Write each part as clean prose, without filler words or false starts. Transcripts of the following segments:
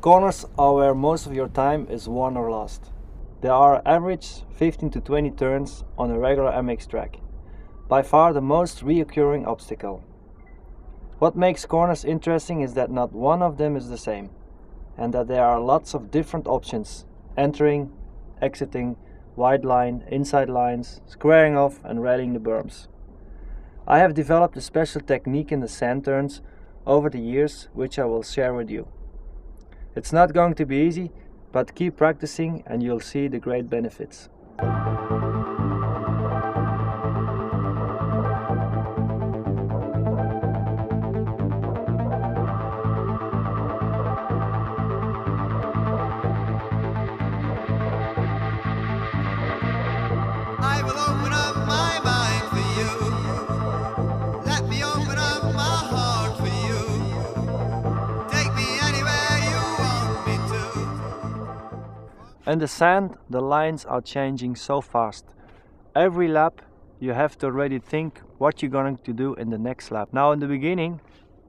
Corners are where most of your time is won or lost. There are average 15 to 20 turns on a regular MX track, by far the most reoccurring obstacle. What makes corners interesting is that not one of them is the same, and that there are lots of different options: entering, exiting, wide line, inside lines, squaring off and rallying the berms. I have developed a special technique in the sand turns over the years, which I will share with you. It's not going to be easy, but keep practicing and you'll see the great benefits. I will open up my mind for you. Let me open up my heart for you. Take me anywhere you want me to. In the sand, the lines are changing so fast. Every lap you have to already think what you're going to do in the next lap. Now in the beginning,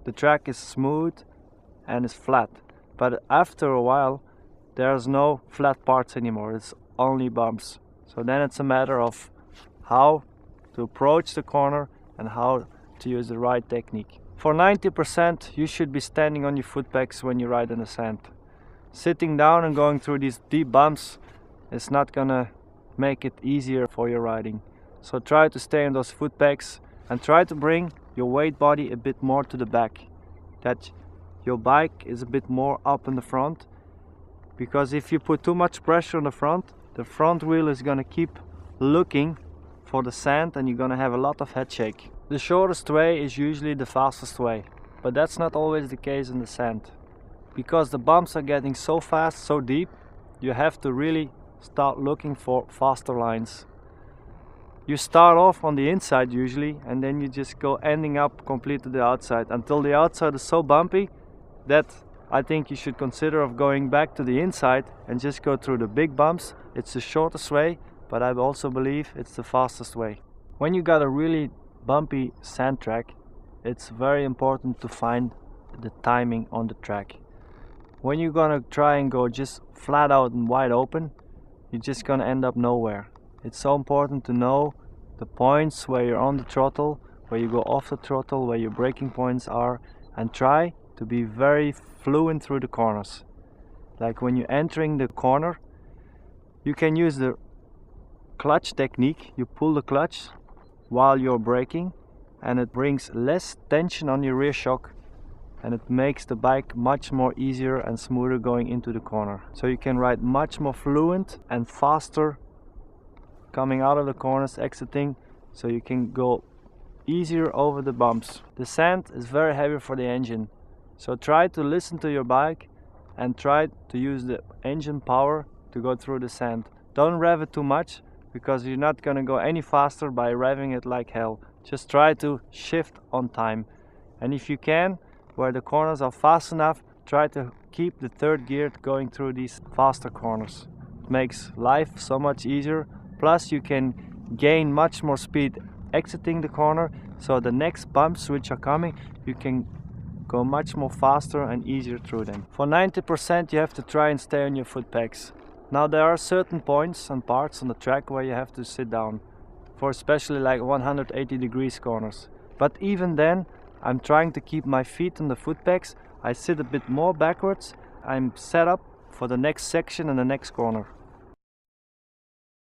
the track is smooth and is flat. But after a while, there's no flat parts anymore. It's only bumps. So then it's a matter of how to approach the corner and how to use the right technique. For 90%, you should be standing on your foot pegs when you ride in the sand. Sitting down and going through these deep bumps is not gonna make it easier for your riding. So try to stay on those foot pegs and try to bring your weight body a bit more to the back. That your bike is a bit more up in the front. Because if you put too much pressure on the front wheel is gonna keep looking for the sand and you're gonna have a lot of head shake. The shortest way is usually the fastest way, but that's not always the case in the sand. Because the bumps are getting so fast, so deep, you have to really start looking for faster lines. You start off on the inside usually, and then you just go ending up complete to the outside until the outside is so bumpy that I think you should consider of going back to the inside and just go through the big bumps. It's the shortest way, but I also believe it's the fastest way. When you got a really bumpy sand track, it's very important to find the timing on the track. When you're gonna try and go just flat out and wide open, you're just gonna end up nowhere. It's so important to know the points where you're on the throttle, where you go off the throttle, where your braking points are, and try to be very fluent through the corners. Like when you're entering the corner, you can use the clutch technique. You pull the clutch while you're braking and it brings less tension on your rear shock and it makes the bike much more easier and smoother going into the corner. So you can ride much more fluent and faster coming out of the corners, exiting, so you can go easier over the bumps. The sand is very heavy for the engine. So try to listen to your bike and try to use the engine power to go through the sand. Don't rev it too much because you're not going to go any faster by revving it like hell. Just try to shift on time. And if you can, where the corners are fast enough, try to keep the third gear going through these faster corners. It makes life so much easier. Plus you can gain much more speed exiting the corner. So the next bumps which are coming, you can go much more faster and easier through them. For 90% you have to try and stay on your foot pegs. Now there are certain points and parts on the track where you have to sit down, for especially like 180 degrees corners. But even then I'm trying to keep my feet on the foot pegs. I sit a bit more backwards. I'm set up for the next section and the next corner.